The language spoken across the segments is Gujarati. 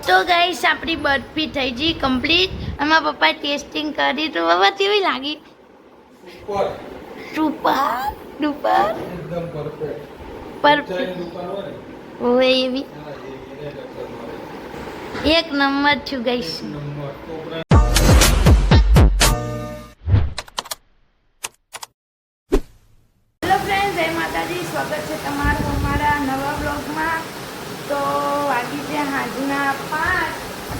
તો ગાઈસ આપણી બરફી થઈ ગઈ કમ્પ્લીટ. આમાં પપ્પાએ ટેસ્ટિંગ કરી તો બાબા કેવી લાગી? સુપર સુપર એકદમ પરફેક્ટ ઓય એવી એક નંબર છું ગાઈસ. હેલો ફ્રેન્ડ, જય માતાજી. સ્વાગત છે તમારું અમારા નવા બ્લોગમાં. તો વાગી છે આજના 5.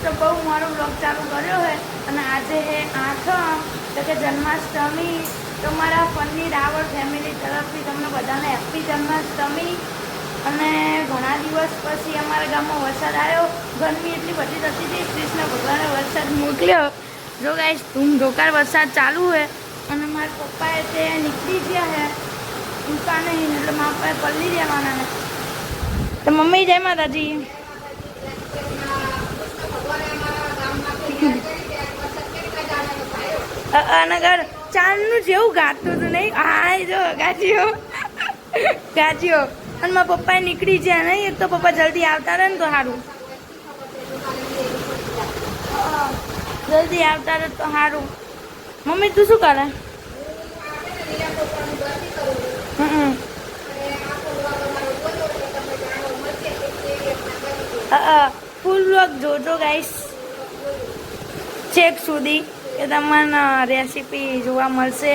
તો બહુ મારો બ્લોગ ચાલુ કર્યો છે અને આજે છે 8મ, તો કે જન્માષ્ટમી. તો મારા ફનની રાવળ ફેમિલી તરફથી તમને બધાને હેપી જન્માષ્ટમી. અને ઘણા દિવસ પછી અમારા ગામમાં વરસાદ આવ્યો. ગરમી એટલી બધી થતી હતી, કૃષ્ણ ભગવાને વરસાદ મોકલ્યો. જો ગાઈસ ધૂમધોકાર વરસાદ ચાલુ છે અને મારા પપ્પાએ તે નીકળી ગયા છે દુકાને, એટલે મારા પપ્પાએ પલ્લી જવાના ને. તો મમ્મી જય માતાજી. નગર ચાંદનું જેવું ગાતું હતું નહીં? હા જો ગાજીઓ ગાજીઓ. અને મારા પપ્પાએ નીકળી ગયા નહીં, એક તો પપ્પા જલ્દી આવતા રહે ને તો સારું. જલ્દી આવતા રહે તો સારું. મમ્મી તું શું કરે? ફૂલ બ્લોગ જોજો ગાઈસ છેક સુધી, કે તમને રેસીપી જોવા મળશે.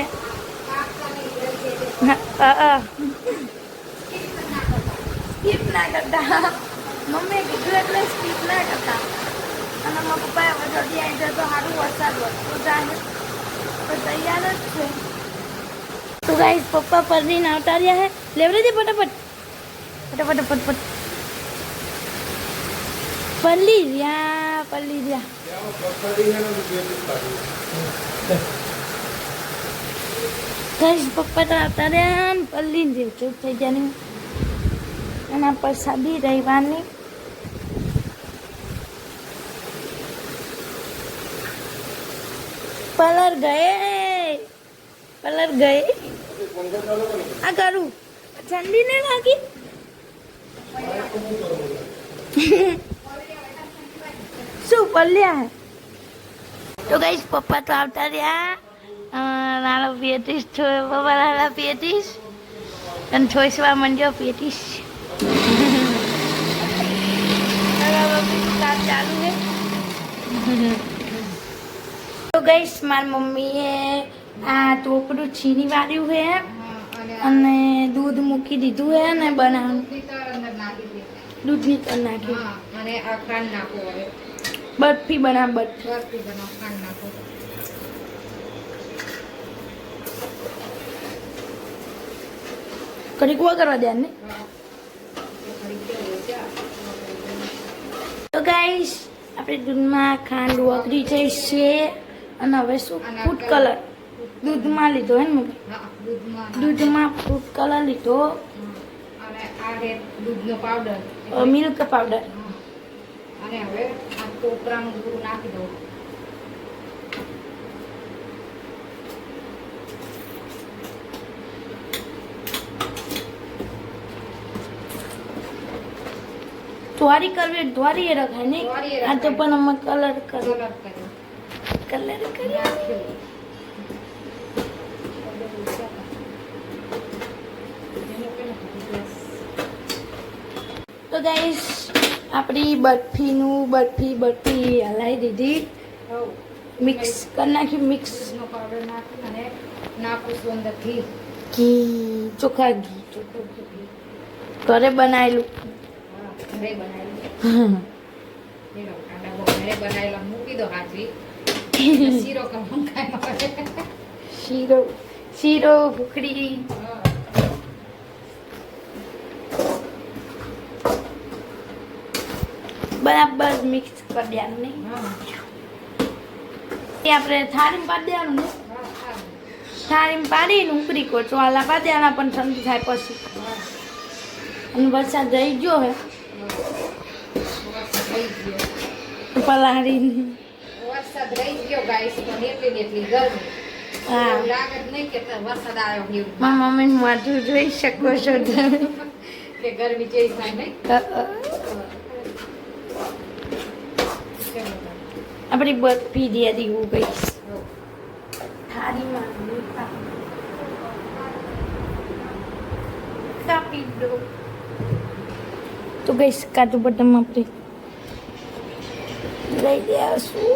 સ્કીપ ના કરતા મમ્મીએ કીધું એટલે સ્કીપ ના કરતા. અને મારા પપ્પાએ હવે જલ્દી આવી જાય તો સારું, વરસાદ વધતો જાય તો તૈયાર જ છે. તો ગાઈસ પપ્પા પરરીને આવતા રહ્યા હે. લેવડે ફટાફટ ફટાફટ ફટફટ. પલ્લી રહ્યા ગાઈસ. પપ્પા તો આવતા રહ્યા ને પલ્લી જેવું ચૂપ થઈ જવાની. એના પર સાદી રહેવાની. પલર ગયે આ કરું ઠંડી ને લાગી. શું પલ્યા હે? તો ગાઈસ પપ્પા તો આવતા રહ્યા. નાના પેટીસ પપ્પા નાના પેટીસ અને છોસવા મંડ્યો પેટીસ. કામ ચાલુ છે. તો ગાઈસ મારી મમ્મીએ આ ટોપરું છીની વાળ્યું છે અને દૂધ મૂકી દીધું છે ને બનાવવાનું. દૂધની તર નાખી અને આ ખાંડ નાખો. હવે બરફી બનાવ. બરફી બનાવ, ખાંડ નાખો. કડીક કરવા દે ને. તો ગાઈસ આપણે દૂધમાં ખાંડ ઓગળી જઈશે અને હવે શું ફૂડ કલર દૂધમાં લીધો હે ને? દૂધમાં ફૂડ કલર લીધો અને આ છે દૂધનો પાવડર, મિલ્ક પાવડર. અને હવે આ ટોપરાનું દૂધ નાખી દો. દ્વારી કરવી દ્વારી એ રખાય નહીં. આ તો પણ અમે કલર કર્યો. તો ગાઈસ આપણી બરફી હલાવી દીધી. મિક્સ કરી નાખી. મિક્સ પાવડર નાખી અને નાખું અંદર ઘી ચોખ્ખા ઘી ઘરે બનાવેલું. મૂકી દો હાજરી. શીરો ભૂખડી બરાબર મિક્સ કરી દેવાનું નહીં. એ આપણે થાળીમાં પાડી દેવાનું ને. થાળીમાં પાડીને ઉકળી ચોલા પાડી દેવાના, પણ ઠંડુ થાય પછી. અને વરસાદ રહી ગયો હે પલાળી. વરસાદ રહી ગયો ગાઈસ, પણ એટલી ગરમી. હા લાગે નહીં કે વરસાદ આવ્યો. મારા મમ્મીનું માથું જોઈ શકો છો કે ગરમી કેવી થાય નહીં. આપણી બરફી રેડી હો ગઈ થાળીમાં કાપી દો તો ગઈ કાજુ બદામ આપણે લઈ દેશું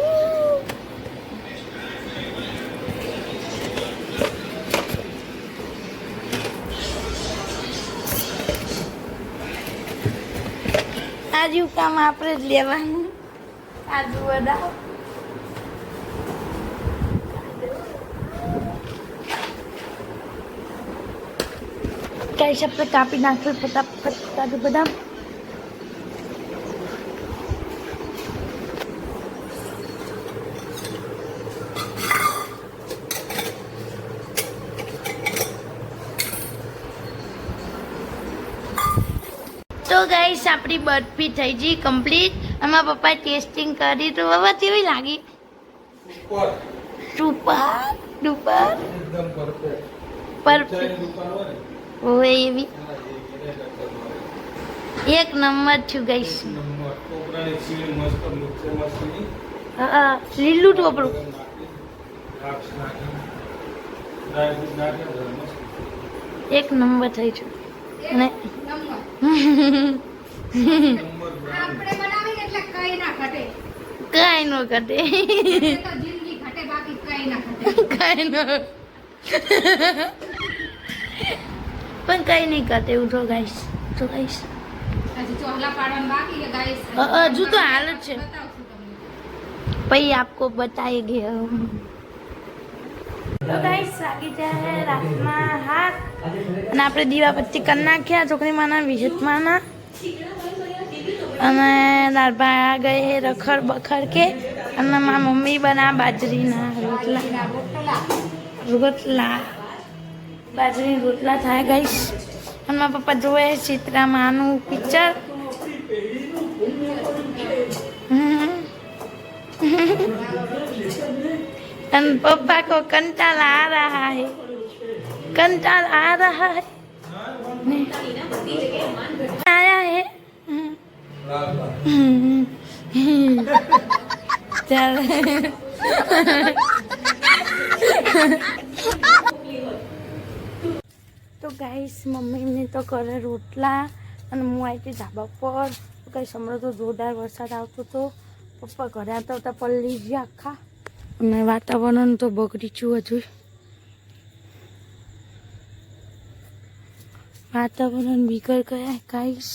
આજુ કામ આપણે જ લેવાનું કાજુ બદામ કઈ આપણે કાપી નાખ્યું ફટાફટ કાજુ બદામ તો ગાઈસ આપણી બરફી થઈ ગઈ કમ્પ્લીટ અને પપ્પા ટેસ્ટિંગ કરી તો બાબા કેવી લાગી સુપર ડુપર એકદમ પરફેક્ટ ઓએ એવી એક નંબર છું ગાઈસ કોપરાની સીલ મસ્ત મુખ્ય મસ્તી હા લીલું ટોપરું દ્રાક્ષ નાખી ડ્રાયફ્રૂટ નાખી મસ્ત એક નંબર થઈ છું અને આપણે બનાવીને એટલે કઈ ના ઘટે કઈ નો ઘટે તો જિંદગી ઘટે બાકી કઈ ના ઘટે કઈ નો પણ કઈ નહીં ઘટે એવું તો ગાઈશ હજી ચોહલા પાડવાનું બાકી છે ગાઈસ હજુ તો હાલ જ છે બતાવશું તમને પછી આપકો બતાएंगे हम તો ગાઈસ વાગી જાય રાતના હાથ અને આપણે દીવાબત્તી કરી નાખ્યા છોકરીમાંના વિહતમાંના અને લાલબા આ ગઈ રખડ બખડ કે અને મારા મમ્મી બના બાજરીના રોટલા બાજરીના રોટલા થાય ગાઈસ અને મારા પપ્પા જોવે સીતરામાનું પિક્ચર અને पप्पा को कंटाल आ रहा है कंटाल आ रहा है आया है चल તો ગાઈસ મમ્મીને તો કરે રોટલા અને હું આવી હતી ધાબા પર કઈ સમરો તો જોરદાર વરસાદ આવતો હતો પપ્પા ઘરે આવતા આવતા પલ્લી ગયા આખા અને વાતાવરણ તો બગડી છું હજુ वातावरण बिगड़ गया है गाइस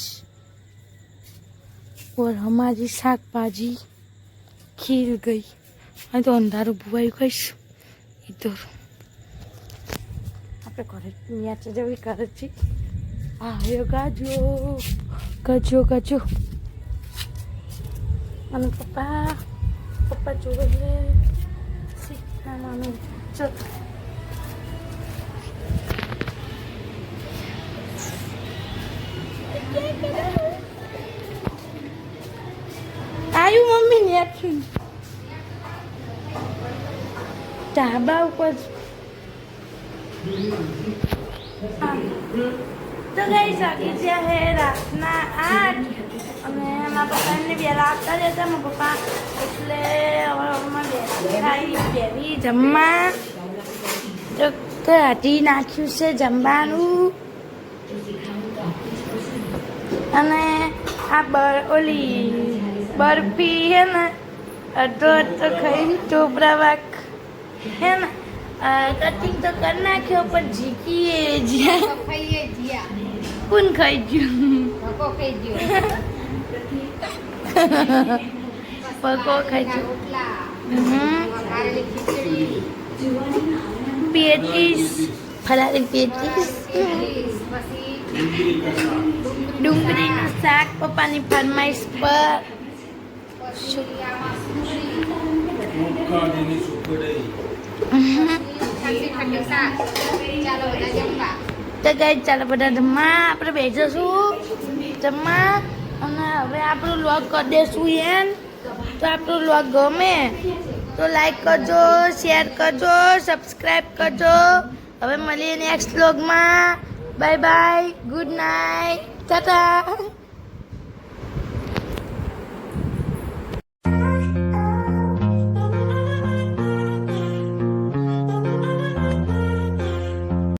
और हमारी शाक भाजी खिल गई मैं तो अंधारू बुआई गई इधर આપણે ઘરે ન્યાચે જવી કરે છે આયો ગાજો ગજો ગજો અને પપ્પા જોવે સીતામાનું ચલ आयु मम्मी ने ढाबा ऊपर तो गई सकी है रातना 8 અને મારા પપ્પાને વહેલા આવતા રહેતા મારા પપ્પા એટલે બેવી જમવા તો કાઢી નાખ્યું છે જમવાનું અને આ ઓલી બરફી હે ને અડધો અડધો ખાઈને ચોપરા વાક હે ને કટિંગ તો કરી નાખ્યો પણ જીકીએ જ્યાં ખાઈએ જીયા કોણ ખાઈ ગયું ભકો ખાઈ ગયો પકો ખાઈ ગયું રોટલા હમ વઘારેલી ખીચડી પેટીસ ફરાળી પેટીસ પછી ડુંગળીનું શાક પપ્પાની ફરમાઈશ પર પછી આમાં સુરી મુખાડીની સુકડાઈ ઠંડી ઠંડી શાક ચાલો બધા જમવા તો ગઈ ચાલો બધા જમવા આપણે બેસીશું જમવા અને હવે આપણું લોગ કરી દઈશું એમ તો આપણું લોગ ગમે તો લાઈક કરજો શેર કરજો સબસ્ક્રાઈબ કરજો હવે મળીએ નેક્સ્ટ વ્લોગમાં bye bye good night Tata